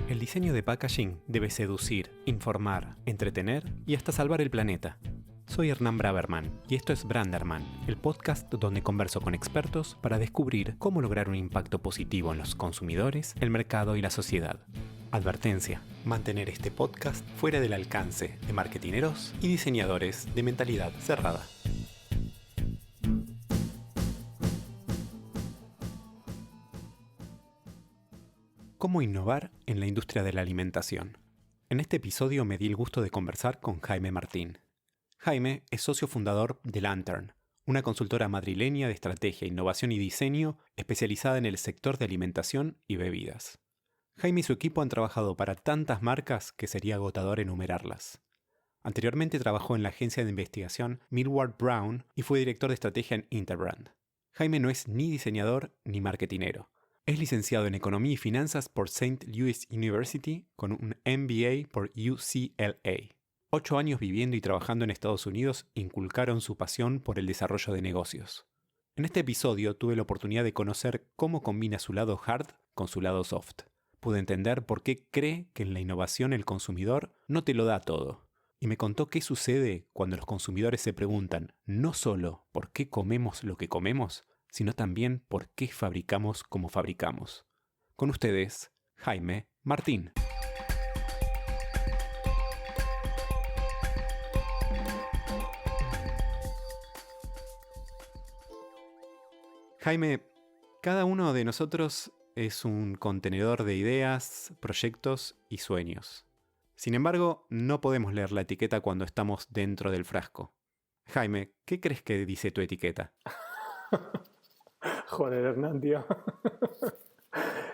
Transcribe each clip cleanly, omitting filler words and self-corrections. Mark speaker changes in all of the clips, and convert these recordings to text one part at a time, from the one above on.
Speaker 1: El diseño de packaging debe seducir, informar, entretener y hasta salvar el planeta. Soy Hernán Braverman y esto es Branderman, el podcast donde converso con expertos para descubrir cómo lograr un impacto positivo en los consumidores, el mercado y la sociedad. Advertencia: mantener este podcast fuera del alcance de marketineros y diseñadores de mentalidad cerrada. ¿Cómo innovar en la industria de la alimentación? En este episodio me di el gusto de conversar con Jaime Martín. Jaime es socio fundador de Lantern, una consultora madrileña de estrategia, innovación y diseño especializada en el sector de alimentación y bebidas. Jaime y su equipo han trabajado para tantas marcas que sería agotador enumerarlas. Anteriormente trabajó en la agencia de investigación Millward Brown y fue director de estrategia en Interbrand. Jaime no es ni diseñador ni marketinero. Es licenciado en Economía y Finanzas por St. Louis University con un MBA por UCLA. 8 años viviendo y trabajando en Estados Unidos inculcaron su pasión por el desarrollo de negocios. En este episodio tuve la oportunidad de conocer cómo combina su lado hard con su lado soft. Pude entender por qué cree que en la innovación el consumidor no te lo da todo. Y me contó qué sucede cuando los consumidores se preguntan no solo por qué comemos lo que comemos, sino también por qué fabricamos como fabricamos. Con ustedes, Jaime Martín. Jaime, cada uno de nosotros es un contenedor de ideas, proyectos y sueños. Sin embargo, no podemos leer la etiqueta cuando estamos dentro del frasco. Jaime, ¿qué crees que dice tu etiqueta?
Speaker 2: Joder, Hernán, tío.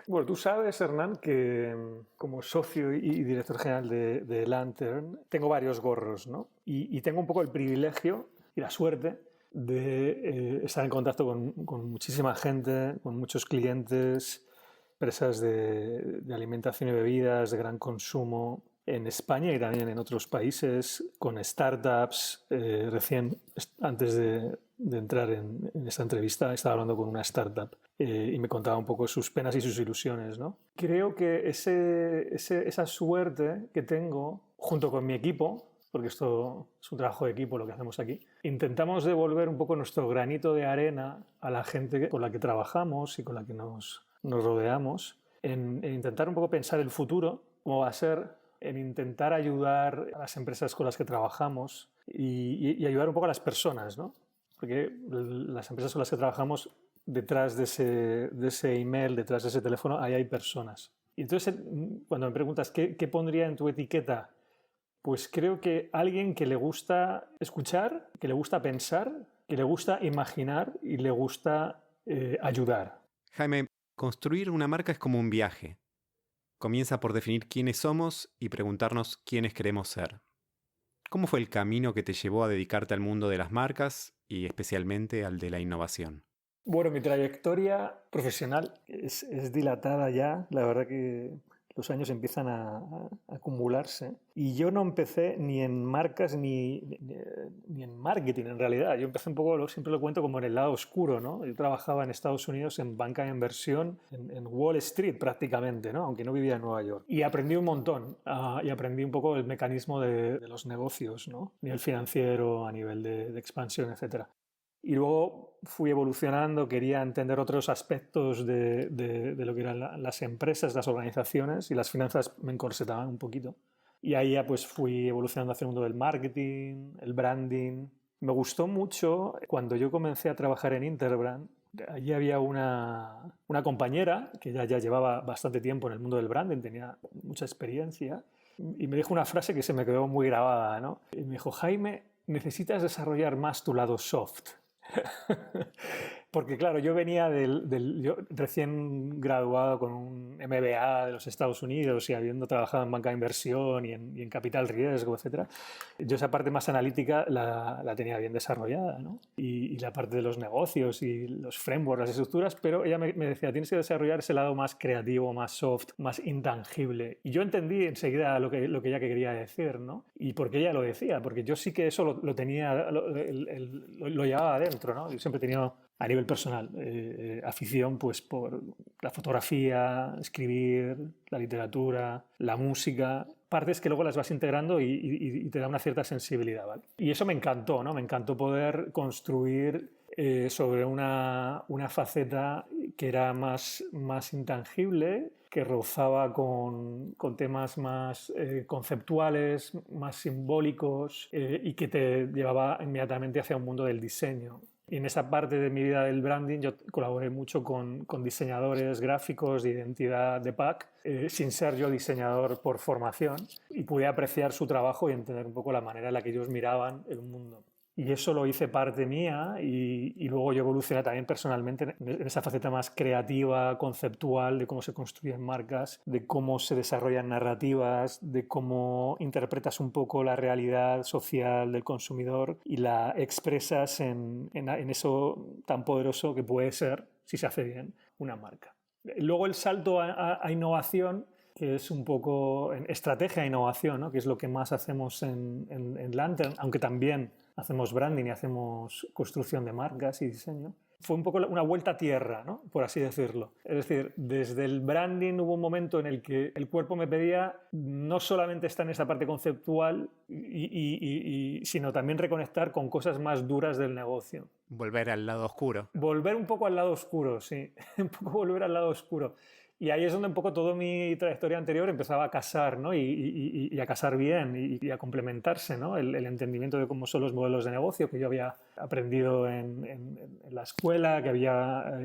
Speaker 2: Bueno, tú sabes, Hernán, que como socio y director general de Lantern tengo varios gorros, ¿no? Y tengo un poco el privilegio y la suerte de estar en contacto con muchísima gente, con muchos clientes, empresas de alimentación y bebidas, de gran consumo en España y también en otros países, con startups. Recién, antes de entrar en esta entrevista, estaba hablando con una startup y me contaba un poco sus penas y sus ilusiones, ¿no? Creo que esa suerte que tengo, junto con mi equipo, porque esto es un trabajo de equipo lo que hacemos aquí, intentamos devolver un poco nuestro granito de arena a la gente con la que trabajamos y con la que nos rodeamos, en intentar un poco pensar el futuro, cómo va a ser, en intentar ayudar a las empresas con las que trabajamos y ayudar un poco a las personas, ¿no? Porque las empresas con las que trabajamos, detrás de ese email, detrás de ese teléfono, ahí hay personas. Y entonces, cuando me preguntas qué pondría en tu etiqueta, pues creo que alguien que le gusta escuchar, que le gusta pensar, que le gusta imaginar y le gusta ayudar.
Speaker 1: Jaime, construir una marca es como un viaje. Comienza por definir quiénes somos y preguntarnos quiénes queremos ser. ¿Cómo fue el camino que te llevó a dedicarte al mundo de las marcas y especialmente al de la innovación?
Speaker 2: Bueno, mi trayectoria profesional es dilatada ya. La verdad que los años empiezan a acumularse. Y yo no empecé ni en marcas ni en marketing, en realidad. Yo empecé un poco, siempre lo cuento, como en el lado oscuro, ¿no? Yo trabajaba en Estados Unidos en banca de inversión, en Wall Street prácticamente, ¿no? Aunque no vivía en Nueva York. Y aprendí un montón. Y aprendí un poco el mecanismo de los negocios, ¿no? A nivel financiero, a nivel de expansión, etcétera. Y luego fui evolucionando, quería entender otros aspectos de lo que eran las empresas, las organizaciones, y las finanzas me encorsetaban un poquito. Y ahí ya pues fui evolucionando hacia el mundo del marketing, el branding. Me gustó mucho cuando yo comencé a trabajar en Interbrand. Allí había una compañera que ya llevaba bastante tiempo en el mundo del branding, tenía mucha experiencia, y me dijo una frase que se me quedó muy grabada, ¿no? Y me dijo: Jaime, necesitas desarrollar más tu lado soft. Porque claro, yo venía yo recién graduado con un MBA de los Estados Unidos y habiendo trabajado en banca de inversión y en capital riesgo, etcétera. Yo esa parte más analítica la tenía bien desarrollada, ¿no? Y la parte de los negocios y los frameworks, las estructuras, pero ella me decía: tienes que desarrollar ese lado más creativo, más soft, más intangible. Y yo entendí enseguida lo que ella quería decir, ¿no? Y por qué ella lo decía, porque yo sí que eso lo tenía, lo llevaba adentro, ¿no? Yo siempre he tenido, a nivel personal, afición pues por la fotografía, escribir, la literatura, la música, partes que luego las vas integrando y te da una cierta sensibilidad, ¿vale? Y eso me encantó, ¿no? Me encantó poder construir sobre una faceta que era más intangible, que rozaba con temas más conceptuales, más simbólicos y que te llevaba inmediatamente hacia un mundo del diseño. Y en esa parte de mi vida del branding yo colaboré mucho con diseñadores gráficos de identidad de PAC, sin ser yo diseñador por formación, y pude apreciar su trabajo y entender un poco la manera en la que ellos miraban el mundo. Y eso lo hice parte mía y luego yo evolucioné también personalmente en esa faceta más creativa, conceptual, de cómo se construyen marcas, de cómo se desarrollan narrativas, de cómo interpretas un poco la realidad social del consumidor y la expresas en eso tan poderoso que puede ser, si se hace bien, una marca. Luego el salto a innovación, que es un poco en estrategia e innovación, ¿no? Que es lo que más hacemos en Lantern, aunque también hacemos branding y hacemos construcción de marcas y diseño. Fue un poco una vuelta a tierra, ¿no? Por así decirlo. Es decir, desde el branding hubo un momento en el que el cuerpo me pedía no solamente estar en esa parte conceptual, sino también reconectar con cosas más duras del negocio.
Speaker 1: Volver al lado oscuro.
Speaker 2: Volver un poco al lado oscuro, sí. Un poco volver al lado oscuro. Y ahí es donde un poco toda mi trayectoria anterior empezaba a casar, ¿no? y a casar bien y a complementarse, ¿no? El entendimiento de cómo son los modelos de negocio que yo había aprendido en la escuela, que había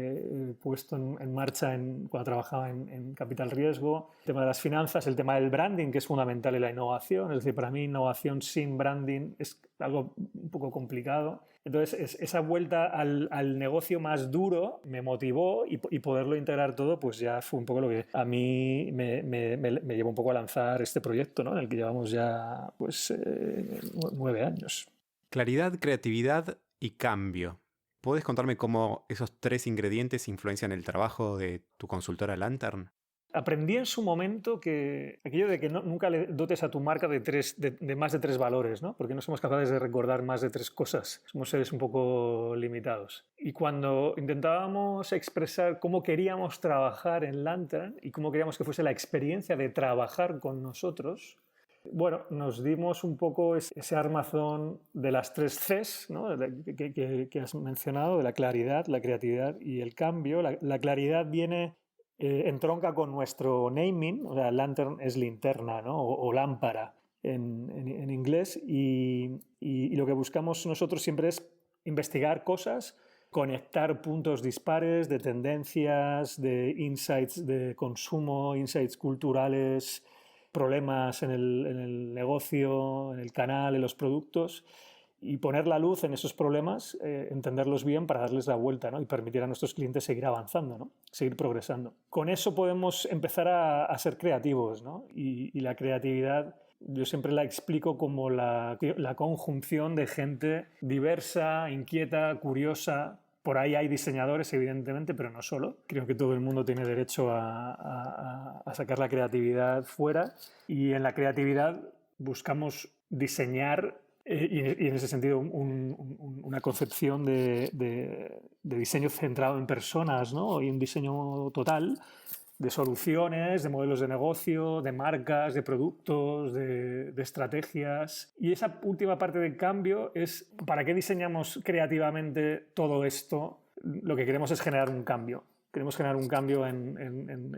Speaker 2: puesto en marcha cuando trabajaba en Capital Riesgo, el tema de las finanzas, el tema del branding, que es fundamental en la innovación. Es decir, para mí innovación sin branding es algo un poco complicado. Entonces, esa vuelta al negocio más duro me motivó y poderlo integrar todo, pues ya fue un poco lo que a mí me llevó un poco a lanzar este proyecto, ¿no? En el que llevamos ya pues 9 años.
Speaker 1: Claridad, creatividad y cambio. ¿Puedes contarme cómo esos 3 ingredientes influencian el trabajo de tu consultora Lantern?
Speaker 2: Aprendí en su momento que aquello de que nunca le dotes a tu marca de más de 3 valores, ¿no? Porque no somos capaces de recordar más de 3 cosas. Somos seres un poco limitados. Y cuando intentábamos expresar cómo queríamos trabajar en Lantern y cómo queríamos que fuese la experiencia de trabajar con nosotros, bueno, nos dimos un poco ese armazón de las 3 Cs, ¿no? que has mencionado, de la claridad, la creatividad y el cambio. La claridad viene... entronca con nuestro naming, o sea, lantern es linterna, ¿no? o lámpara en inglés, y lo que buscamos nosotros siempre es investigar cosas, conectar puntos dispares de tendencias, de insights de consumo, insights culturales, problemas en el negocio, en el canal, en los productos, y poner la luz en esos problemas, entenderlos bien para darles la vuelta, ¿no? Y permitir a nuestros clientes seguir avanzando, ¿no? Seguir progresando. Con eso podemos empezar a ser creativos, ¿no? Y la creatividad yo siempre la explico como la conjunción de gente diversa, inquieta, curiosa. Por ahí hay diseñadores, evidentemente, pero no solo. Creo que todo el mundo tiene derecho a sacar la creatividad fuera. Y en la creatividad buscamos diseñar y en ese sentido una concepción de diseño centrado en personas, ¿no? Y un diseño total de soluciones, de modelos de negocio, de marcas, de productos, de estrategias. Y esa última parte del cambio es ¿para qué diseñamos creativamente todo esto? Lo que queremos es generar un cambio. Queremos generar un cambio en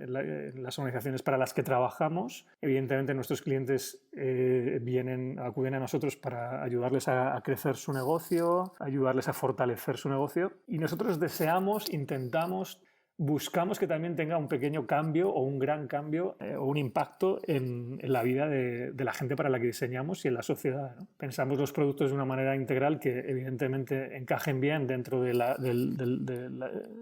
Speaker 2: las organizaciones para las que trabajamos. Evidentemente nuestros clientes acuden a nosotros para ayudarles a crecer su negocio, ayudarles a fortalecer su negocio. Y nosotros buscamos que también tenga un pequeño cambio o un gran cambio o un impacto en la vida de la gente para la que diseñamos y en la sociedad, ¿no? Pensamos los productos de una manera integral que evidentemente encajen bien dentro del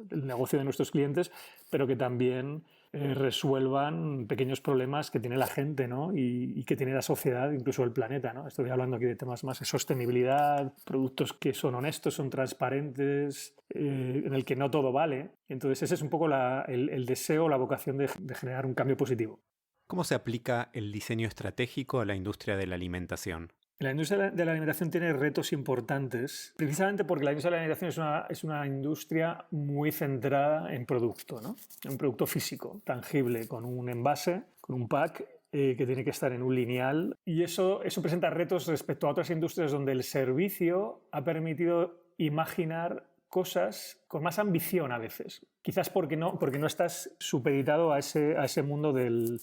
Speaker 2: negocio de nuestros clientes, pero que también resuelvan pequeños problemas que tiene la gente, ¿no? y que tiene la sociedad, incluso el planeta, ¿no? Estoy hablando aquí de temas más de sostenibilidad, productos que son honestos, son transparentes, en el que no todo vale. Entonces ese es un poco el deseo, la vocación de generar un cambio positivo.
Speaker 1: ¿Cómo se aplica el diseño estratégico a la industria de la alimentación?
Speaker 2: La industria de la alimentación tiene retos importantes, precisamente porque la industria de la alimentación es una industria muy centrada en producto, ¿no? En producto físico, tangible, con un envase, con un pack que tiene que estar en un lineal. Y eso presenta retos respecto a otras industrias donde el servicio ha permitido imaginar cosas con más ambición a veces. Quizás porque no estás supeditado a ese mundo del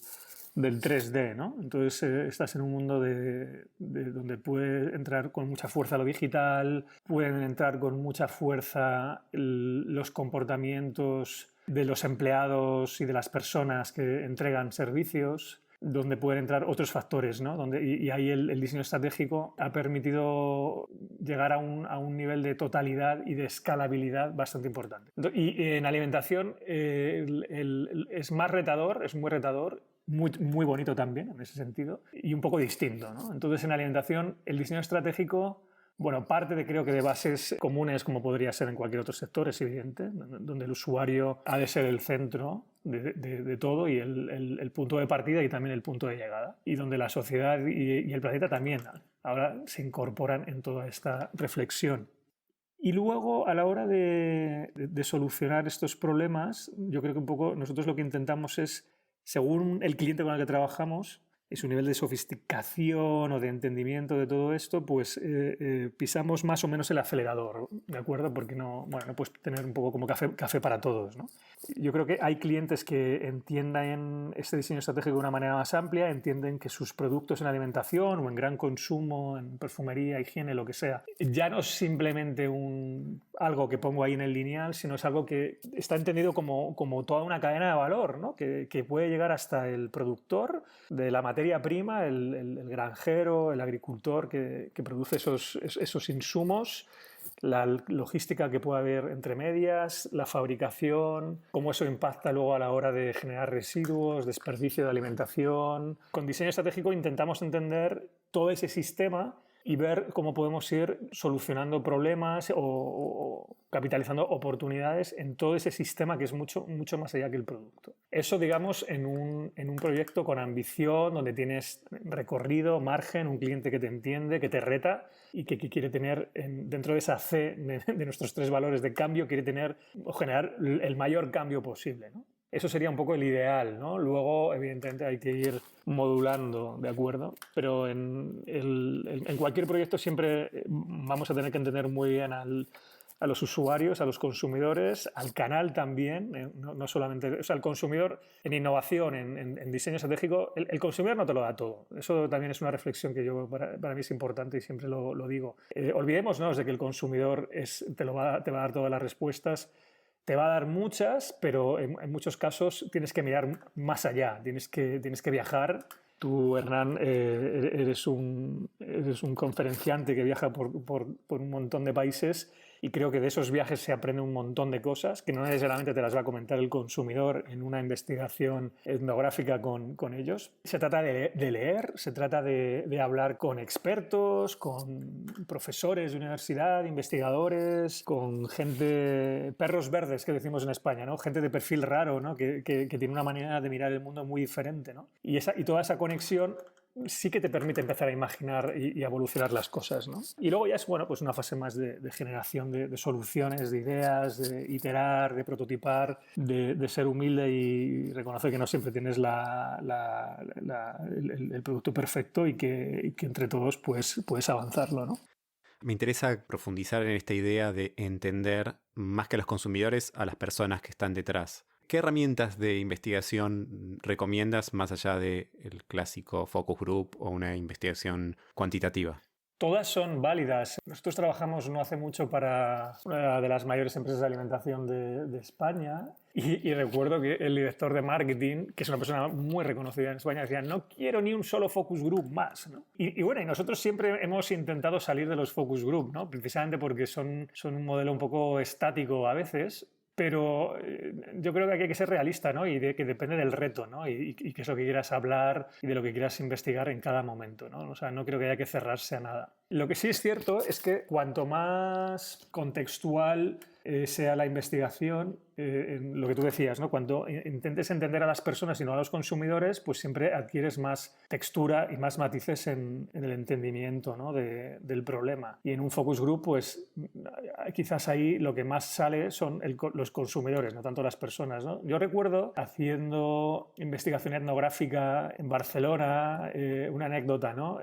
Speaker 2: 3D, ¿no? Entonces estás en un mundo donde puede entrar con mucha fuerza lo digital, pueden entrar con mucha fuerza los comportamientos de los empleados y de las personas que entregan servicios, donde pueden entrar otros factores, ¿no? Y ahí el diseño estratégico ha permitido llegar a un nivel de totalidad y de escalabilidad bastante importante. Y en alimentación es más retador, es muy retador, muy bonito también en ese sentido y un poco distinto, ¿no? Entonces en alimentación el diseño estratégico, bueno, parte creo que de bases comunes como podría ser en cualquier otro sector, es evidente, donde el usuario ha de ser el centro de todo y el punto de partida y también el punto de llegada, y donde la sociedad y el planeta también ahora se incorporan en toda esta reflexión. Y luego, a la hora de solucionar estos problemas, yo creo que un poco nosotros lo que intentamos es, según el cliente con el que trabajamos y su nivel de sofisticación o de entendimiento de todo esto, pues pisamos más o menos el acelerador, ¿de acuerdo? Porque no puedes tener un poco como café para todos, ¿no? Yo creo que hay clientes que entiendan este diseño estratégico de una manera más amplia, entienden que sus productos en alimentación o en gran consumo, en perfumería, higiene, lo que sea, ya no es simplemente algo que pongo ahí en el lineal, sino es algo que está entendido como toda una cadena de valor, ¿no? Que puede llegar hasta el productor de la materia prima, el granjero, el agricultor que produce esos insumos, la logística que puede haber entre medias, la fabricación, cómo eso impacta luego a la hora de generar residuos, desperdicio de alimentación. Con diseño estratégico intentamos entender todo ese sistema y ver cómo podemos ir solucionando problemas o capitalizando oportunidades en todo ese sistema que es mucho más allá que el producto. Eso, digamos, en un proyecto con ambición, donde tienes recorrido, margen, un cliente que te entiende, que te reta y que quiere tener, dentro de esa C de nuestros 3 valores de cambio, quiere tener o generar el mayor cambio posible, ¿no? Eso sería un poco el ideal, ¿no? Luego, evidentemente, hay que ir modulando, ¿de acuerdo? Pero en cualquier proyecto siempre vamos a tener que entender muy bien a los usuarios, a los consumidores, al canal también, no solamente... O sea, el consumidor en innovación, en diseño estratégico, el consumidor no te lo da todo. Eso también es una reflexión que para mí es importante y siempre lo digo. Olvidémonos de que el consumidor te va a dar todas las respuestas. Te va a dar muchas, pero en muchos casos tienes que mirar más allá, tienes que viajar. Tú, Hernán, eres un conferenciante que viaja por un montón de países y creo que de esos viajes se aprende un montón de cosas que no necesariamente te las va a comentar el consumidor en una investigación etnográfica con ellos. Se trata de leer, se trata de hablar con expertos, con profesores de universidad, investigadores, con gente, perros verdes que decimos en España, ¿no? Gente de perfil raro, ¿no? que tiene una manera de mirar el mundo muy diferente, ¿no? Y toda esa conexión sí que te permite empezar a imaginar y a evolucionar las cosas, ¿no? Y luego ya es, bueno, pues una fase más de generación de soluciones, de ideas, de iterar, de prototipar, de ser humilde y reconocer que no siempre tienes el producto perfecto y que entre todos puedes avanzarlo, ¿no?
Speaker 1: Me interesa profundizar en esta idea de entender más que a los consumidores, a las personas que están detrás. ¿Qué herramientas de investigación recomiendas más allá del clásico focus group o una investigación cuantitativa?
Speaker 2: Todas son válidas. Nosotros trabajamos no hace mucho para una de las mayores empresas de alimentación de España y recuerdo que el director de marketing, que es una persona muy reconocida en España, decía, no quiero ni un solo focus group más, ¿no? Y bueno, y nosotros siempre hemos intentado salir de los focus group, ¿no? Precisamente porque son un modelo un poco estático a veces. Pero yo creo que aquí hay que ser realista, ¿no? Y que depende del reto, ¿no? Y qué es lo que quieras hablar y de lo que quieras investigar en cada momento, ¿no? O sea, no creo que haya que cerrarse a nada. Lo que sí es cierto es que cuanto más contextual sea la investigación, en lo que tú decías, ¿no? Cuando intentes entender a las personas y no a los consumidores, pues siempre adquieres más textura y más matices en el entendimiento, ¿no? del problema. Y en un focus group, pues quizás ahí lo que más sale son los consumidores, no tanto las personas, ¿no? Yo recuerdo haciendo investigación etnográfica en Barcelona, una anécdota, ¿no?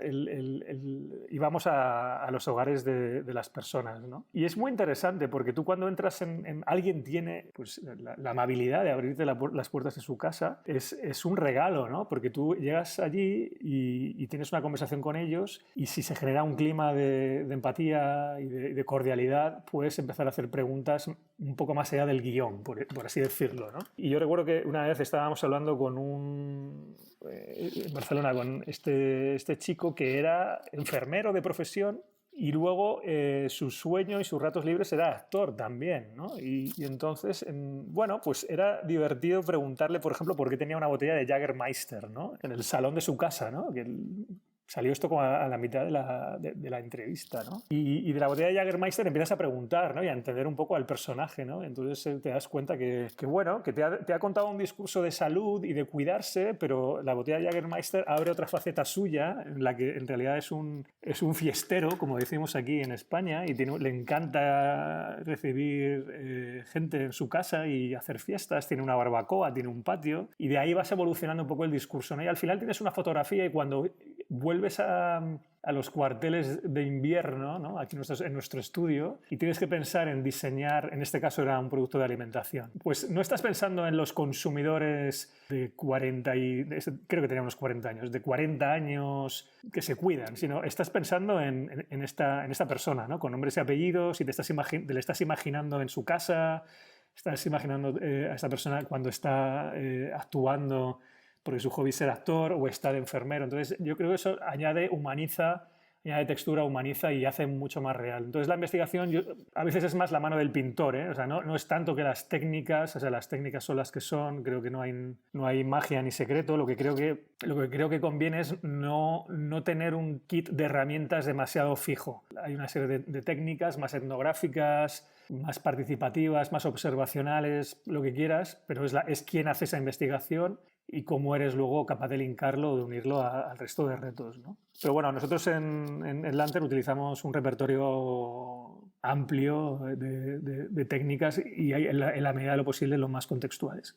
Speaker 2: Íbamos a los hogares de las personas, ¿no? Y es muy interesante porque tú cuando entras alguien tiene pues, la amabilidad de abrirte las puertas de su casa, es un regalo, ¿no? Porque tú llegas allí y tienes una conversación con ellos y si se genera un clima de empatía y de cordialidad, puedes empezar a hacer preguntas un poco más allá del guión, por así decirlo, ¿no? Y yo recuerdo que una vez estábamos hablando en Barcelona con este chico que era enfermero de profesión y luego su sueño y sus ratos libres era actor también, ¿no? Y entonces, bueno, pues era divertido preguntarle, por ejemplo, por qué tenía una botella de Jägermeister, ¿no? En el salón de su casa, ¿no? Salió esto como a la mitad de la entrevista, ¿no? Y de la botella de Jägermeister empiezas a preguntar, ¿no? Y a entender un poco al personaje, ¿no? Entonces te das cuenta que bueno, que te ha contado un discurso de salud y de cuidarse, pero la botella de Jägermeister abre otra faceta suya, en la que en realidad es un fiestero, como decimos aquí en España, y le encanta recibir gente en su casa y hacer fiestas, tiene una barbacoa, tiene un patio, y de ahí vas evolucionando un poco el discurso, ¿no? Y al final tienes una fotografía y cuando vuelves a los cuarteles de invierno, ¿no? Aquí en nuestro estudio, y tienes que pensar en diseñar, en este caso era un producto de alimentación. Pues no estás pensando en los consumidores de 40 creo que tenía unos 40 años, de 40 años que se cuidan, sino estás pensando en esta persona, ¿no? Con nombres y apellidos, y te le estás imaginando en su casa, estás imaginando a esta persona cuando está actuando porque su hobby es ser actor o estar enfermero. Entonces yo creo que eso humaniza, añade textura, humaniza y hace mucho más real. Entonces la investigación a veces es más la mano del pintor, ¿eh? O sea, no es tanto que las técnicas, o sea, las técnicas son las que son, creo que no hay magia ni secreto, lo que creo que conviene es no tener un kit de herramientas demasiado fijo. Hay una serie de técnicas más etnográficas, más participativas, más observacionales, lo que quieras, pero es quien hace esa investigación y cómo eres luego capaz de linkarlo o de unirlo al resto de retos, ¿no? Pero bueno, nosotros en Lantern utilizamos un repertorio amplio de técnicas y en la medida de lo posible lo más contextuales.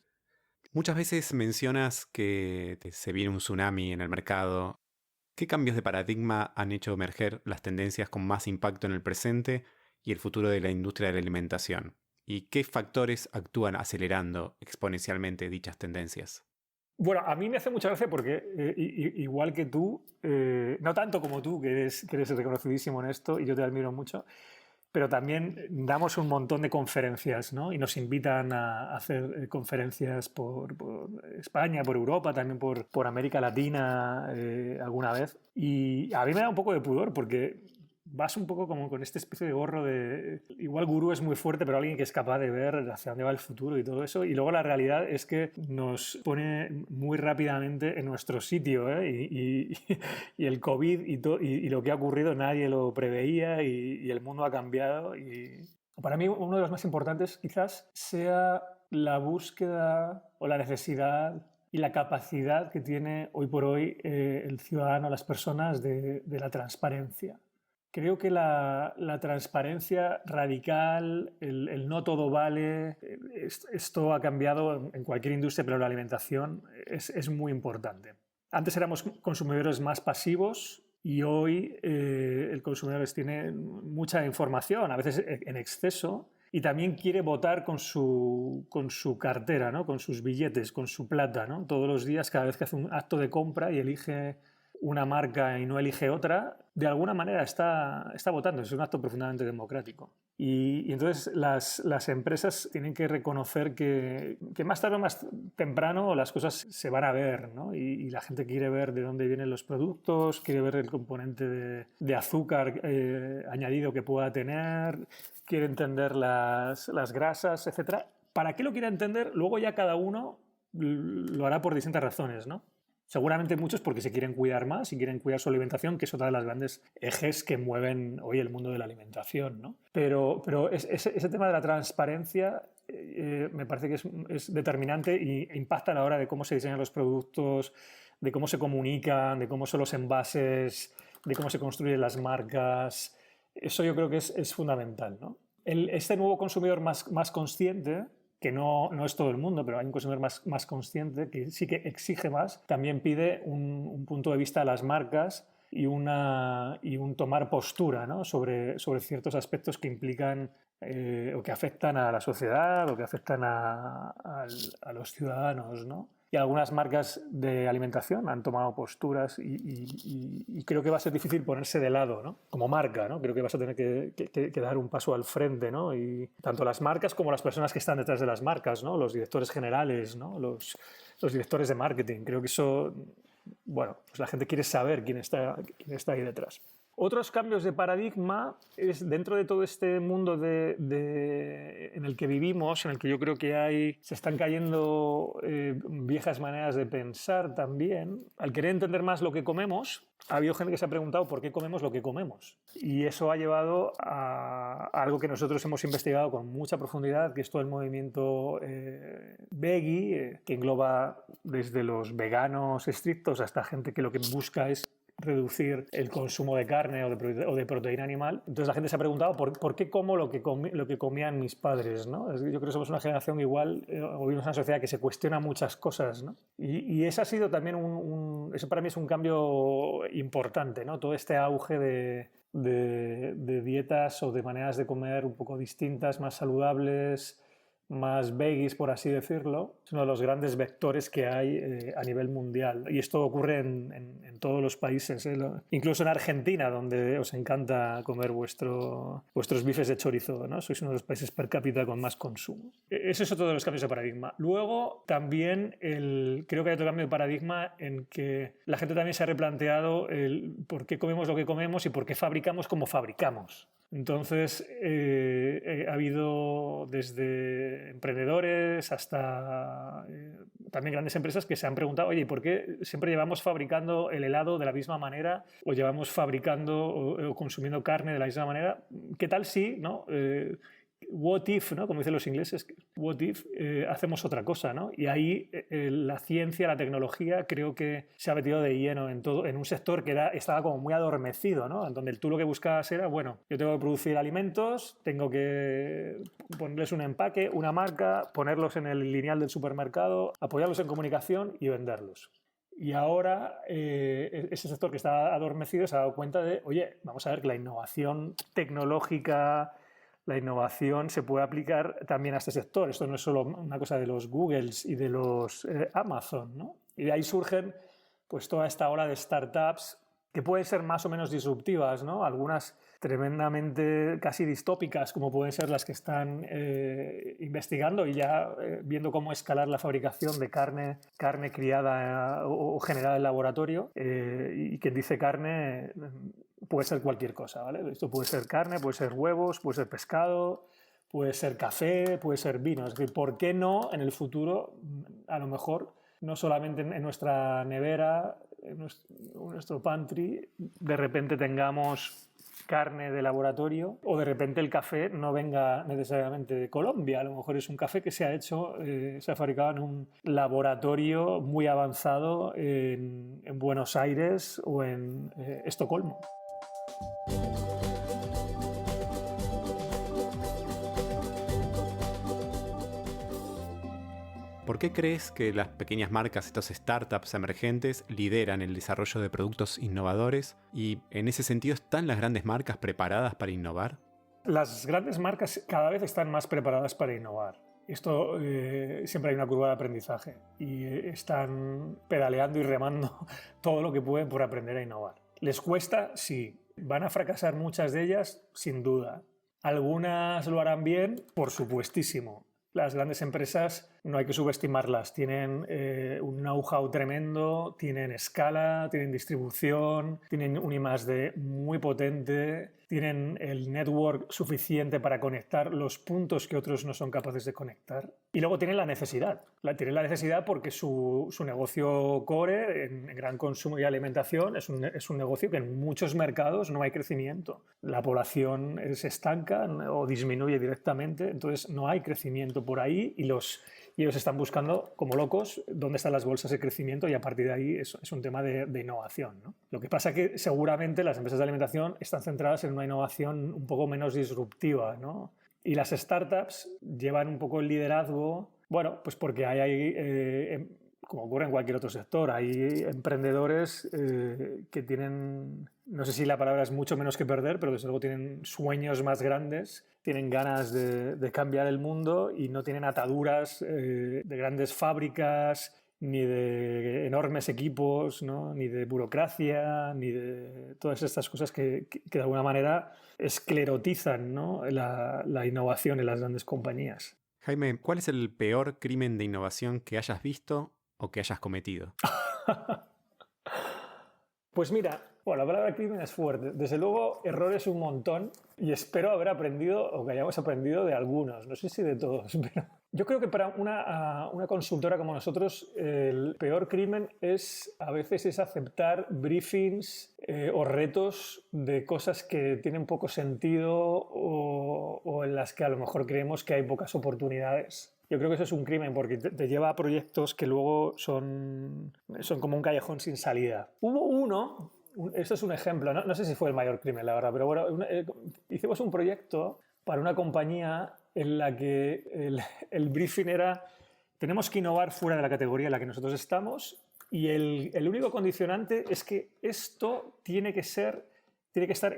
Speaker 1: Muchas veces mencionas que se viene un tsunami en el mercado. ¿Qué cambios de paradigma han hecho emerger las tendencias con más impacto en el presente y el futuro de la industria de la alimentación? ¿Y qué factores actúan acelerando exponencialmente dichas tendencias?
Speaker 2: Bueno, a mí me hace mucha gracia porque, igual que tú, no tanto como tú, que eres reconocidísimo en esto y yo te admiro mucho, pero también damos un montón de conferencias, ¿no? Y nos invitan a hacer conferencias por España, por Europa, también por América Latina alguna vez. Y a mí me da un poco de pudor porque vas un poco como con esta especie de gorro de... Igual gurú es muy fuerte, pero alguien que es capaz de ver hacia dónde va el futuro y todo eso. Y luego la realidad es que nos pone muy rápidamente en nuestro sitio, ¿eh? Y el COVID y lo que ha ocurrido nadie lo preveía y el mundo ha cambiado. Y para mí uno de los más importantes quizás sea la búsqueda o la necesidad y la capacidad que tiene hoy por hoy el ciudadano, las personas, de la transparencia. Creo que la transparencia radical, el no todo vale, esto ha cambiado en cualquier industria, pero la alimentación es muy importante. Antes éramos consumidores más pasivos y hoy el consumidor tiene mucha información, a veces en exceso, y también quiere votar con su cartera, ¿no? Con sus billetes, con su plata, ¿no? Todos los días, cada vez que hace un acto de compra y elige una marca y no elige otra, de alguna manera está votando. Es un acto profundamente democrático. Y entonces las empresas tienen que reconocer que más tarde o más temprano las cosas se van a ver, ¿no? Y la gente quiere ver de dónde vienen los productos, quiere ver el componente de azúcar añadido que pueda tener, quiere entender las grasas, etc. ¿Para qué lo quiere entender? Luego ya cada uno lo hará por distintas razones, ¿no? Seguramente muchos porque se quieren cuidar más y quieren cuidar su alimentación, que es otra de las grandes ejes que mueven hoy el mundo de la alimentación, ¿no? Pero ese tema de la transparencia me parece que es determinante e impacta a la hora de cómo se diseñan los productos, de cómo se comunican, de cómo son los envases, de cómo se construyen las marcas. Eso yo creo que es fundamental, ¿no? Este nuevo consumidor más consciente, que no es todo el mundo, pero hay un consumidor más consciente que sí que exige más, también pide un punto de vista a las marcas y un tomar postura, ¿no? sobre ciertos aspectos que implican o que afectan a la sociedad o que afectan a los ciudadanos, ¿no? Y algunas marcas de alimentación han tomado posturas y creo que va a ser difícil ponerse de lado, ¿no? Como marca, ¿no? Creo que vas a tener que dar un paso al frente, ¿no? Y tanto las marcas como las personas que están detrás de las marcas, ¿no? Los directores generales, ¿no? Los directores de marketing. Creo que eso, bueno, pues la gente quiere saber quién está ahí detrás. Otros cambios de paradigma es dentro de todo este mundo en el que vivimos, en el que yo creo que se están cayendo viejas maneras de pensar también. Al querer entender más lo que comemos, ha habido gente que se ha preguntado por qué comemos lo que comemos. Y eso ha llevado a algo que nosotros hemos investigado con mucha profundidad, que es todo el movimiento veggie, que engloba desde los veganos estrictos hasta gente que lo que busca es reducir el consumo de carne o de proteína animal. Entonces la gente se ha preguntado por qué como lo que comían mis padres, ¿no? Yo creo que somos una generación igual, o vivimos en una sociedad que se cuestiona muchas cosas, ¿no? Y ese ha sido también eso para mí es un cambio importante, ¿no? Todo este auge de dietas o de maneras de comer un poco distintas, más saludables, más veggies, por así decirlo, es uno de los grandes vectores que hay a nivel mundial. Y esto ocurre en todos los países, incluso en Argentina, donde os encanta comer vuestros bifes de chorizo, ¿no? Sois uno de los países per cápita con más consumo. Eso es otro de los cambios de paradigma. Luego, también creo que hay otro cambio de paradigma en que la gente también se ha replanteado el por qué comemos lo que comemos y por qué fabricamos como fabricamos. Entonces, ha habido desde emprendedores hasta también grandes empresas que se han preguntado, oye, ¿por qué siempre llevamos fabricando el helado de la misma manera o llevamos fabricando o consumiendo carne de la misma manera? ¿Qué tal si, ¿no? What if, ¿no? Como dicen los ingleses, what if hacemos otra cosa, ¿no? Y ahí la ciencia, la tecnología, creo que se ha metido de lleno en un sector que estaba como muy adormecido, ¿no? En donde tú lo que buscabas era, bueno, yo tengo que producir alimentos, tengo que ponerles un empaque, una marca, ponerlos en el lineal del supermercado, apoyarlos en comunicación y venderlos. Y ahora ese sector que estaba adormecido se ha dado cuenta de, oye, vamos a ver que la innovación tecnológica, la innovación se puede aplicar también a este sector. Esto no es solo una cosa de los Googles y de los Amazon, ¿no? Y de ahí surgen pues toda esta ola de startups que pueden ser más o menos disruptivas, ¿no? Algunas tremendamente casi distópicas, como pueden ser las que están investigando y ya viendo cómo escalar la fabricación de carne criada o generada en laboratorio. Y quien dice carne puede ser cualquier cosa, ¿vale? Esto puede ser carne, puede ser huevos, puede ser pescado, puede ser café, puede ser vino. Es decir, ¿por qué no en el futuro, a lo mejor, no solamente en nuestra nevera, en nuestro pantry, de repente tengamos carne de laboratorio o de repente el café no venga necesariamente de Colombia? A lo mejor es un café que se ha fabricado en un laboratorio muy avanzado en Buenos Aires o en Estocolmo.
Speaker 1: ¿Por qué crees que las pequeñas marcas, estos startups emergentes, lideran el desarrollo de productos innovadores? Y en ese sentido, ¿están las grandes marcas preparadas para innovar?
Speaker 2: Las grandes marcas cada vez están más preparadas para innovar. Esto siempre hay una curva de aprendizaje y están pedaleando y remando todo lo que pueden por aprender a innovar. ¿Les cuesta? Sí. ¿Van a fracasar muchas de ellas? Sin duda. ¿Algunas lo harán bien? Por supuestísimo. Las grandes empresas no hay que subestimarlas, tienen un know-how tremendo, tienen escala, tienen distribución, tienen un I+D muy potente, tienen el network suficiente para conectar los puntos que otros no son capaces de conectar. Y luego tienen la necesidad. Tienen la necesidad porque su negocio core en gran consumo y alimentación es un negocio que en muchos mercados no hay crecimiento. La población se estanca o disminuye directamente, entonces no hay crecimiento por ahí y ellos están buscando, como locos, dónde están las bolsas de crecimiento y a partir de ahí es un tema de innovación, ¿no? Lo que pasa es que seguramente las empresas de alimentación están centradas en una innovación un poco menos disruptiva, ¿no? Y las startups llevan un poco el liderazgo, bueno, pues porque como ocurre en cualquier otro sector, hay emprendedores que tienen, no sé si la palabra es mucho menos que perder, pero desde luego tienen sueños más grandes, tienen ganas de cambiar el mundo y no tienen ataduras de grandes fábricas, ni de enormes equipos, ¿no? Ni de burocracia, ni de todas estas cosas que de alguna manera esclerotizan, ¿no? la innovación en las grandes compañías.
Speaker 1: Jaime, ¿cuál es el peor crimen de innovación que hayas visto o que hayas cometido?
Speaker 2: Pues mira, bueno, la palabra crimen es fuerte. Desde luego, errores un montón y espero haber aprendido o que hayamos aprendido de algunos. No sé si de todos, pero yo creo que para una consultora como nosotros el peor crimen a veces es aceptar briefings o retos de cosas que tienen poco sentido o en las que a lo mejor creemos que hay pocas oportunidades. Yo creo que eso es un crimen porque te lleva a proyectos que luego son como un callejón sin salida. Hubo uno, esto es un ejemplo, no sé si fue el mayor crimen, la verdad, pero bueno, hicimos un proyecto para una compañía en la que el briefing era tenemos que innovar fuera de la categoría en la que nosotros estamos y el único condicionante es que esto tiene que estar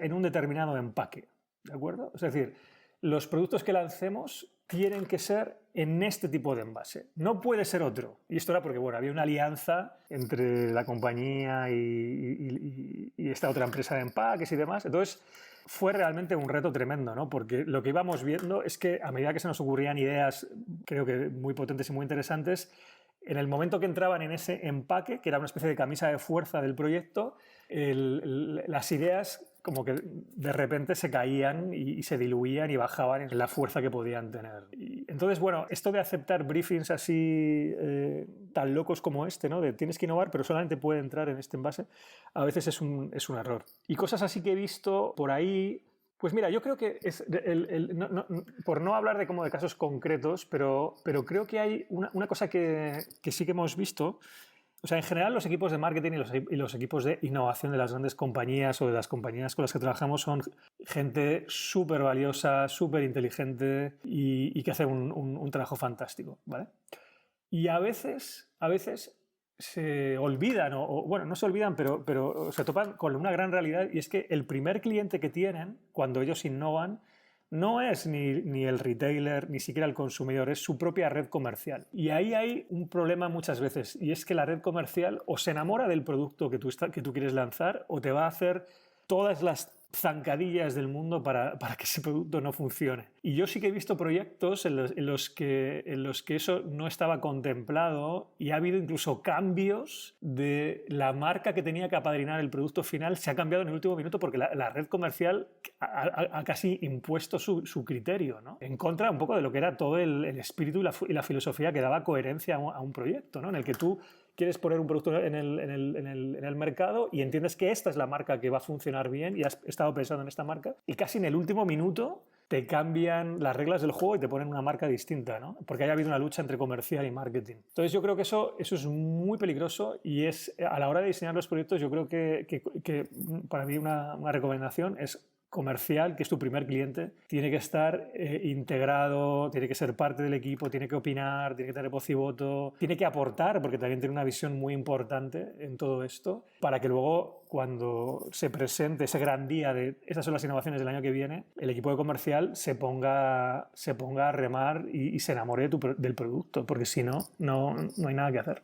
Speaker 2: en un determinado empaque, ¿de acuerdo? Es decir, los productos que lancemos tienen que ser en este tipo de envase. No puede ser otro. Y esto era porque bueno, había una alianza entre la compañía y esta otra empresa de empaques y demás. Entonces fue realmente un reto tremendo, ¿no? Porque lo que íbamos viendo es que a medida que se nos ocurrían ideas, creo que muy potentes y muy interesantes, en el momento que entraban en ese empaque, que era una especie de camisa de fuerza del proyecto, las ideas como que de repente se caían y se diluían y bajaban en la fuerza que podían tener. Y entonces, bueno, esto de aceptar briefings así tan locos como este, ¿no? De tienes que innovar, pero solamente puede entrar en este envase, a veces es un error. Y cosas así que he visto por ahí. Pues mira, yo creo que por no hablar de casos concretos, pero creo que hay una cosa que sí que hemos visto. O sea, en general los equipos de marketing y los equipos de innovación de las grandes compañías o de las compañías con las que trabajamos son gente súper valiosa, súper inteligente y que hace un trabajo fantástico, ¿vale? Y a veces se olvidan, bueno, no se olvidan, pero se topan con una gran realidad y es que el primer cliente que tienen cuando ellos innovan no es ni el retailer, ni siquiera el consumidor, es su propia red comercial. Y ahí hay un problema muchas veces, y es que la red comercial o se enamora del producto que tú quieres lanzar o te va a hacer todas las zancadillas del mundo para que ese producto no funcione. Y yo sí que he visto proyectos en los que eso no estaba contemplado y ha habido incluso cambios de la marca que tenía que apadrinar el producto final, se ha cambiado en el último minuto porque la red comercial ha casi impuesto su criterio, ¿no? En contra un poco de lo que era todo el espíritu y la filosofía que daba coherencia a un proyecto, ¿no? En el que tú quieres poner un producto en el mercado y entiendes que esta es la marca que va a funcionar bien y has estado pensando en esta marca y casi en el último minuto te cambian las reglas del juego y te ponen una marca distinta, ¿no? Porque haya habido una lucha entre comercial y marketing. Entonces yo creo que eso es muy peligroso y a la hora de diseñar los proyectos yo creo que para mí una recomendación es comercial, que es tu primer cliente, tiene que estar integrado, tiene que ser parte del equipo, tiene que opinar, tiene que tener voz y voto, tiene que aportar, porque también tiene una visión muy importante en todo esto, para que luego cuando se presente ese gran día de esas son las innovaciones del año que viene, el equipo de comercial se ponga a remar y se enamore del producto, porque si no hay nada que hacer.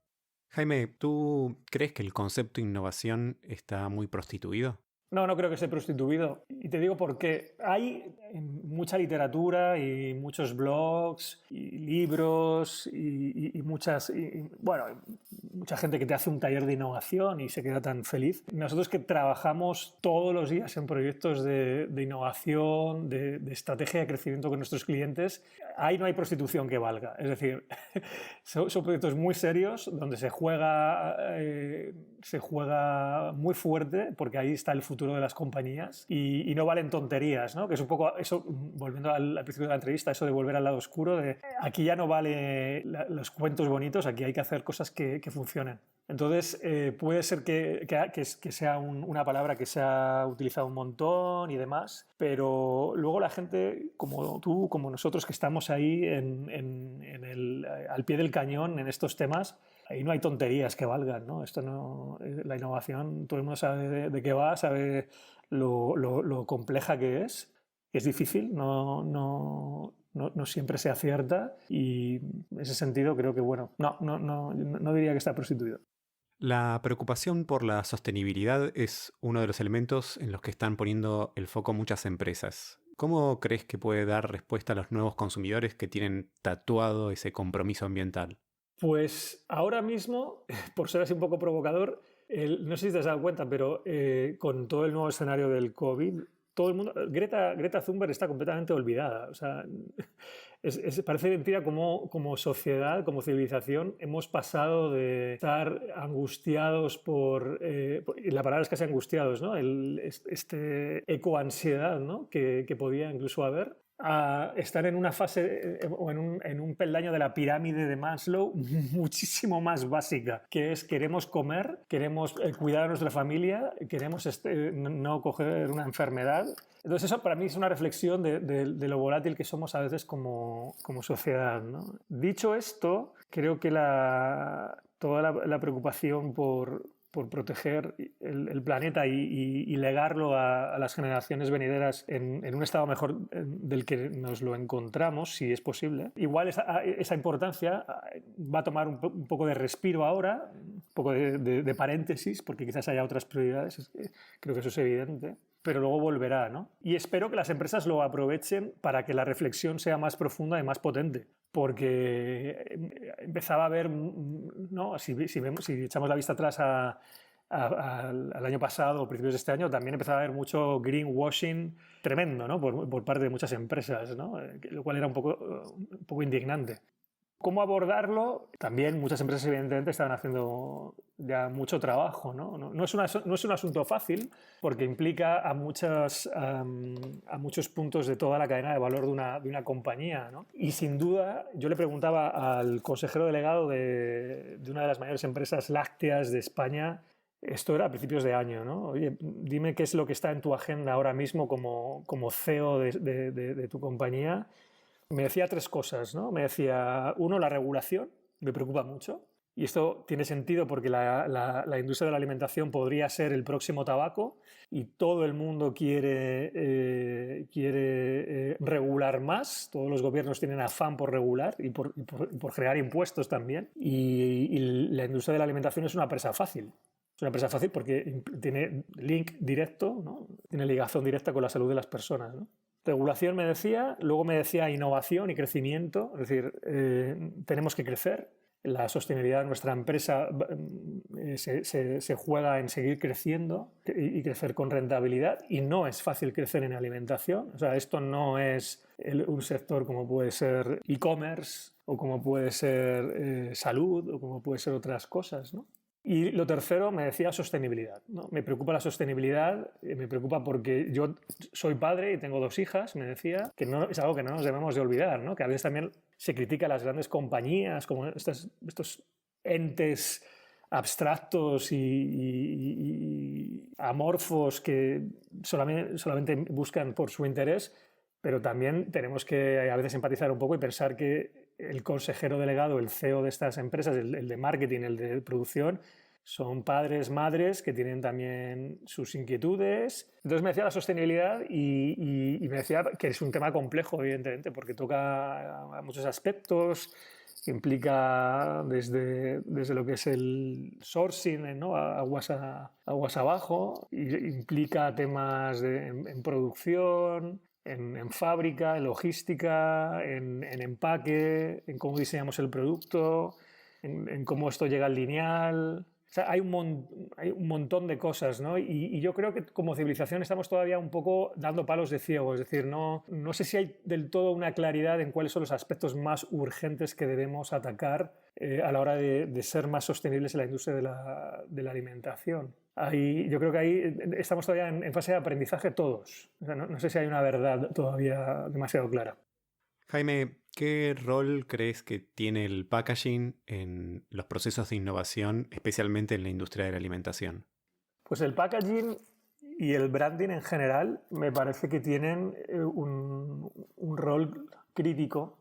Speaker 1: Jaime, ¿tú crees que el concepto de innovación está muy prostituido?
Speaker 2: No, no creo que esté prostituido. Y te digo por qué. Hay mucha literatura y muchos blogs y libros y bueno, mucha gente que te hace un taller de innovación y se queda tan feliz. Nosotros que trabajamos todos los días en proyectos de innovación, de estrategia de crecimiento con nuestros clientes, ahí no hay prostitución que valga. Es decir, son proyectos muy serios donde se juega muy fuerte porque ahí está el futuro de las compañías y no valen tonterías, ¿no? Que es un poco eso, volviendo al principio de la entrevista, eso de volver al lado oscuro, de aquí ya no vale los cuentos bonitos, aquí hay que hacer cosas que funcionen. Entonces, puede ser que sea una palabra que se ha utilizado un montón y demás, pero luego la gente, como tú, como nosotros que estamos ahí al pie del cañón en estos temas, ahí no hay tonterías que valgan, ¿no? Esto no, la innovación, todo el mundo sabe de qué va, sabe lo compleja que es difícil, no siempre se acierta y en ese sentido creo que, bueno, no diría que está prostituido.
Speaker 1: La preocupación por la sostenibilidad es uno de los elementos en los que están poniendo el foco muchas empresas. ¿Cómo crees que puede dar respuesta a los nuevos consumidores que tienen tatuado ese compromiso ambiental?
Speaker 2: Pues ahora mismo, por ser así un poco provocador, no sé si te has dado cuenta, pero con todo el nuevo escenario del COVID, todo el mundo, Greta Thunberg está completamente olvidada. O sea, parece mentira como sociedad, como civilización, hemos pasado de estar angustiados la palabra es casi angustiados, ¿no? Este ecoansiedad, ¿no? que podía incluso haber, a estar en una fase o en un peldaño de la pirámide de Maslow muchísimo más básica, que es queremos comer, queremos cuidar a nuestra familia, queremos no coger una enfermedad. Entonces eso para mí es una reflexión de lo volátil que somos a veces como sociedad, ¿no? Dicho esto, creo que toda la preocupación por proteger el planeta y legarlo a las generaciones venideras en un estado mejor del que nos lo encontramos, si es posible. Igual esa importancia va a tomar un poco de respiro ahora, un poco de paréntesis, porque quizás haya otras prioridades, creo que eso es evidente, pero luego volverá, ¿no? Y espero que las empresas lo aprovechen para que la reflexión sea más profunda y más potente, porque empezaba a ver, ¿no? Si echamos la vista atrás al año pasado o principios de este año, también empezaba a haber mucho greenwashing tremendo, ¿no? por parte de muchas empresas, ¿no? Lo cual era un poco indignante. ¿Cómo abordarlo? También muchas empresas evidentemente estaban haciendo ya mucho trabajo, ¿no? No es un asunto fácil porque implica a muchos puntos de toda la cadena de valor de una compañía, ¿no? Y sin duda, yo le preguntaba al consejero delegado de una de las mayores empresas lácteas de España, esto era a principios de año, ¿no? Oye, dime qué es lo que está en tu agenda ahora mismo como CEO de tu compañía. Me decía tres cosas, ¿no? Me decía, uno, la regulación, me preocupa mucho. Y esto tiene sentido porque la industria de la alimentación podría ser el próximo tabaco y todo el mundo quiere regular más. Todos los gobiernos tienen afán por regular y por crear impuestos también. Y la industria de la alimentación es una presa fácil. Es una empresa fácil porque tiene link directo, ¿no? Tiene ligación directa con la salud de las personas, ¿no? Regulación me decía, luego me decía innovación y crecimiento, es decir, tenemos que crecer. La sostenibilidad de nuestra empresa se juega en seguir creciendo y crecer con rentabilidad, y no es fácil crecer en alimentación. O sea, esto no es un sector como puede ser e-commerce o como puede ser salud o como puede ser otras cosas, ¿no? Y lo tercero me decía sostenibilidad, ¿no? Me preocupa la sostenibilidad, me preocupa porque yo soy padre y tengo 2 hijas, me decía, que es algo que no nos debemos de olvidar, ¿no? Que a veces también se critica a las grandes compañías como estos entes abstractos y amorfos que solamente buscan por su interés, pero también tenemos que a veces empatizar un poco y pensar que el consejero delegado, el CEO de estas empresas, el de marketing, el de producción, son padres, madres que tienen también sus inquietudes. Entonces me decía la sostenibilidad y me decía que es un tema complejo, evidentemente, porque toca a muchos aspectos Implica desde lo que es el sourcing, ¿no? Aguas abajo, y implica temas en producción, en fábrica, en logística, en empaque, en cómo diseñamos el producto, en cómo esto llega al lineal. O sea, hay un montón de cosas, ¿no? Y yo creo que como civilización estamos todavía un poco dando palos de ciego, es decir, no sé si hay del todo una claridad en cuáles son los aspectos más urgentes que debemos atacar a la hora de ser más sostenibles en la industria de la alimentación. Yo creo que ahí estamos todavía en fase de aprendizaje todos. O sea, no sé si hay una verdad todavía demasiado clara.
Speaker 1: Jaime, ¿qué rol crees que tiene el packaging en los procesos de innovación, especialmente en la industria de la alimentación?
Speaker 2: Pues el packaging y el branding en general me parece que tienen un rol crítico.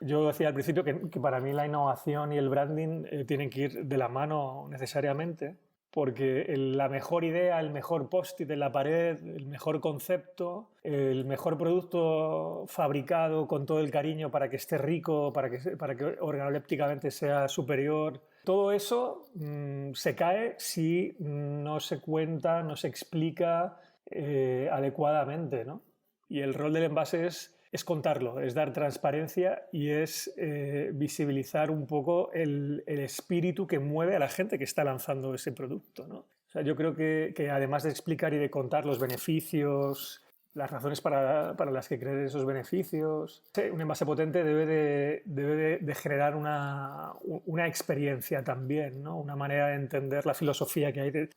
Speaker 2: Yo decía al principio que para mí la innovación y el branding tienen que ir de la mano necesariamente, porque la mejor idea, el mejor post-it en la pared, el mejor concepto, el mejor producto fabricado con todo el cariño para que esté rico, para que organolépticamente sea superior, todo eso se cae si no se cuenta, no se explica adecuadamente, ¿no? Y el rol del envase es contarlo, es dar transparencia y es visibilizar un poco el espíritu que mueve a la gente que está lanzando ese producto, ¿no? O sea, yo creo que además de explicar y de contar los beneficios, las razones para las que creer esos beneficios, un envase potente debe de generar una experiencia también, ¿no? Una manera de entender la filosofía que hay de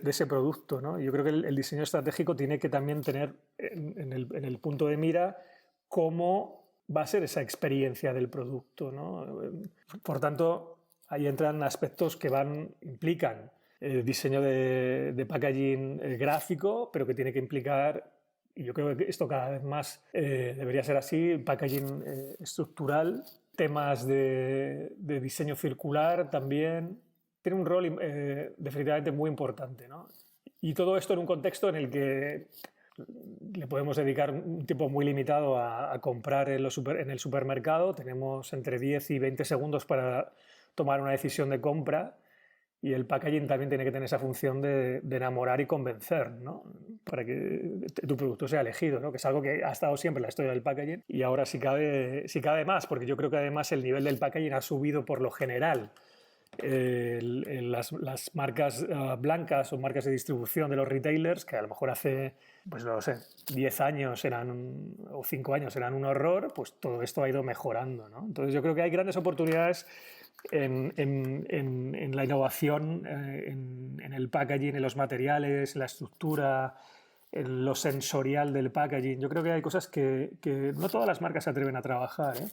Speaker 2: ese producto, ¿no? Yo creo que el diseño estratégico tiene que también tener en el punto de mira cómo va a ser esa experiencia del producto, ¿no? Por tanto, ahí entran aspectos que implican el diseño de packaging gráfico, pero que tiene que implicar, y yo creo que esto cada vez más debería ser así, packaging estructural, temas de diseño circular también. Tiene un rol definitivamente muy importante, ¿no? Y todo esto en un contexto en el que le podemos dedicar un tiempo muy limitado a comprar en el supermercado. Tenemos entre 10 y 20 segundos para tomar una decisión de compra, y el packaging también tiene que tener esa función de enamorar y convencer, ¿no? Para que tu producto sea elegido, ¿no? Que es algo que ha estado siempre en la historia del packaging y ahora sí cabe más, porque yo creo que además el nivel del packaging ha subido por lo general. Las marcas blancas o marcas de distribución de los retailers, que a lo mejor hace, pues no sé, 10 años o 5 años eran un horror, pues todo esto ha ido mejorando, ¿no? Entonces yo creo que hay grandes oportunidades en la innovación, en el packaging, en los materiales, en la estructura, en lo sensorial del packaging. Yo creo que hay cosas que no todas las marcas se atreven a trabajar, ¿eh?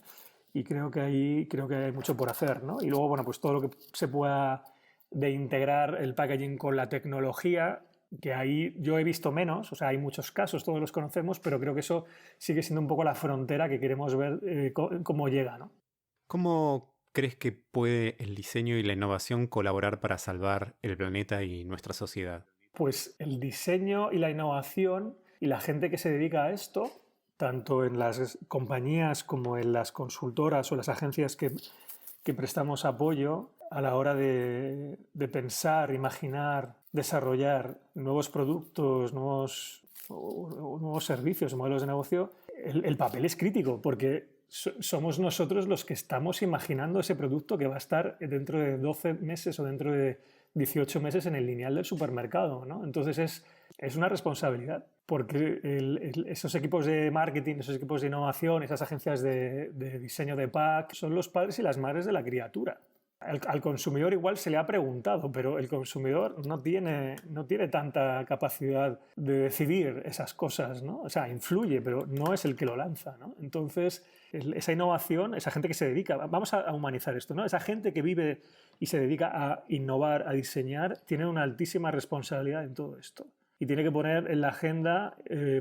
Speaker 2: Y creo que hay mucho por hacer, ¿no? Y luego, bueno, pues todo lo que se pueda de integrar el packaging con la tecnología, que ahí yo he visto menos, o sea, hay muchos casos, todos los conocemos, pero creo que eso sigue siendo un poco la frontera que queremos ver cómo llega, ¿no?
Speaker 1: ¿Cómo crees que puede el diseño y la innovación colaborar para salvar el planeta y nuestra sociedad?
Speaker 2: Pues el diseño y la innovación y la gente que se dedica a esto, tanto en las compañías como en las consultoras o las agencias que prestamos apoyo a la hora de pensar, imaginar, desarrollar nuevos productos, nuevos servicios, modelos de negocio, el papel es crítico porque somos nosotros los que estamos imaginando ese producto que va a estar dentro de 12 meses o dentro de 18 meses en el lineal del supermercado, ¿no? Entonces es una responsabilidad, porque esos equipos de marketing, esos equipos de innovación, esas agencias de diseño de pack, son los padres y las madres de la criatura. Al consumidor igual se le ha preguntado, pero el consumidor no tiene tanta capacidad de decidir esas cosas, ¿no? O sea, influye, pero no es el que lo lanza, ¿no? Entonces, esa innovación, esa gente que se dedica, vamos a humanizar esto, ¿no? Esa gente que vive y se dedica a innovar, a diseñar, tiene una altísima responsabilidad en todo esto. Y tiene que poner en la agenda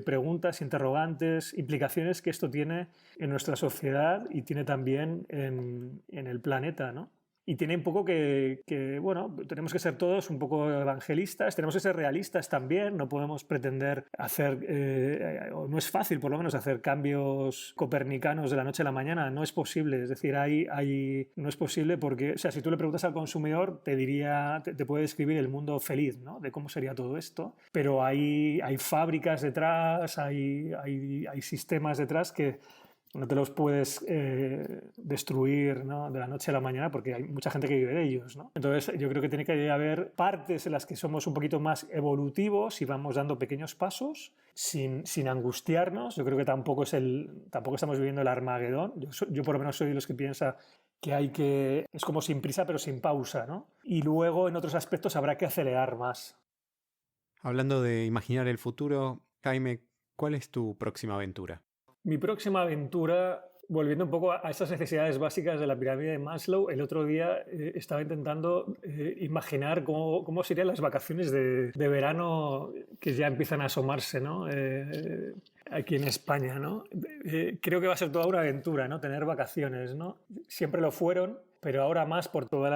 Speaker 2: preguntas, interrogantes, implicaciones que esto tiene en nuestra sociedad y tiene también en el planeta, ¿no? Y tiene un poco bueno, tenemos que ser todos un poco evangelistas, tenemos que ser realistas también, no podemos pretender hacer, o no es fácil por lo menos hacer cambios copernicanos de la noche a la mañana, no es posible, es decir, no es posible porque, o sea, si tú le preguntas al consumidor te puede describir el mundo feliz, ¿no? De cómo sería todo esto, pero hay fábricas detrás, hay sistemas detrás que no te los puedes destruir, ¿no? De la noche a la mañana porque hay mucha gente que vive de ellos, ¿no? Entonces yo creo que tiene que haber partes en las que somos un poquito más evolutivos y vamos dando pequeños pasos sin angustiarnos. Yo creo que tampoco estamos viviendo el Armagedón. Yo por lo menos soy de los que piensa que es como sin prisa pero sin pausa, ¿no? Y luego en otros aspectos habrá que acelerar más.
Speaker 1: Hablando de imaginar el futuro, Jaime, ¿cuál es tu próxima aventura?
Speaker 2: Mi próxima aventura, volviendo un poco a esas necesidades básicas de la pirámide de Maslow, el otro día estaba intentando imaginar cómo serían las vacaciones de verano que ya empiezan a asomarse, ¿no? Aquí en España, ¿no? Creo que va a ser toda una aventura, ¿no? Tener vacaciones, ¿no? Siempre lo fueron, pero ahora más por toda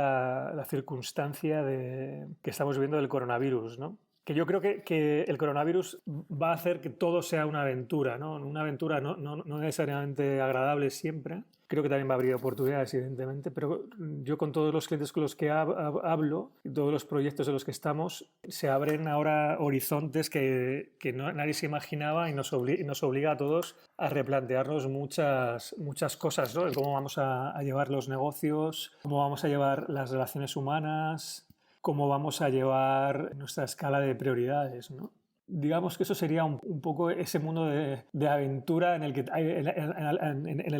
Speaker 2: la circunstancia que estamos viviendo del coronavirus, ¿no? Que yo creo que el coronavirus va a hacer que todo sea una aventura, ¿no? Una aventura no necesariamente agradable siempre. Creo que también va a abrir oportunidades, evidentemente, pero yo con todos los clientes con los que hablo, todos los proyectos en los que estamos, se abren ahora horizontes que nadie se imaginaba y nos obliga a todos a replantearnos muchas cosas, ¿no? Cómo vamos a llevar los negocios, cómo vamos a llevar las relaciones humanas, cómo vamos a llevar nuestra escala de prioridades, ¿no? Digamos que eso sería un poco ese mundo de aventura en el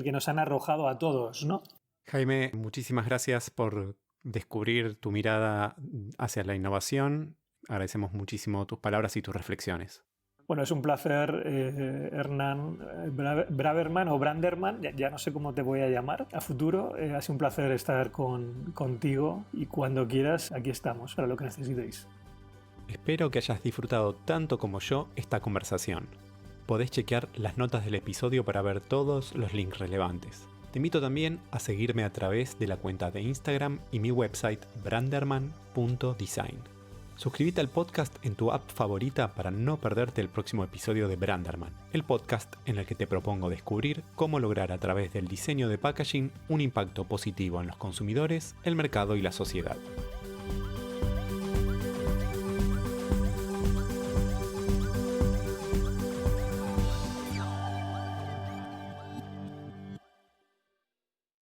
Speaker 2: que nos han arrojado a todos, ¿no?
Speaker 1: Jaime, muchísimas gracias por descubrir tu mirada hacia la innovación. Agradecemos muchísimo tus palabras y tus reflexiones.
Speaker 2: Bueno, es un placer, Hernán Braverman o Branderman, ya no sé cómo te voy a llamar a futuro. Ha sido un placer estar contigo y cuando quieras, aquí estamos para lo que necesitéis.
Speaker 1: Espero que hayas disfrutado tanto como yo esta conversación. Podés chequear las notas del episodio para ver todos los links relevantes. Te invito también a seguirme a través de la cuenta de Instagram y mi website branderman.design. Suscríbete al podcast en tu app favorita para no perderte el próximo episodio de Branderman, el podcast en el que te propongo descubrir cómo lograr a través del diseño de packaging un impacto positivo en los consumidores, el mercado y la sociedad.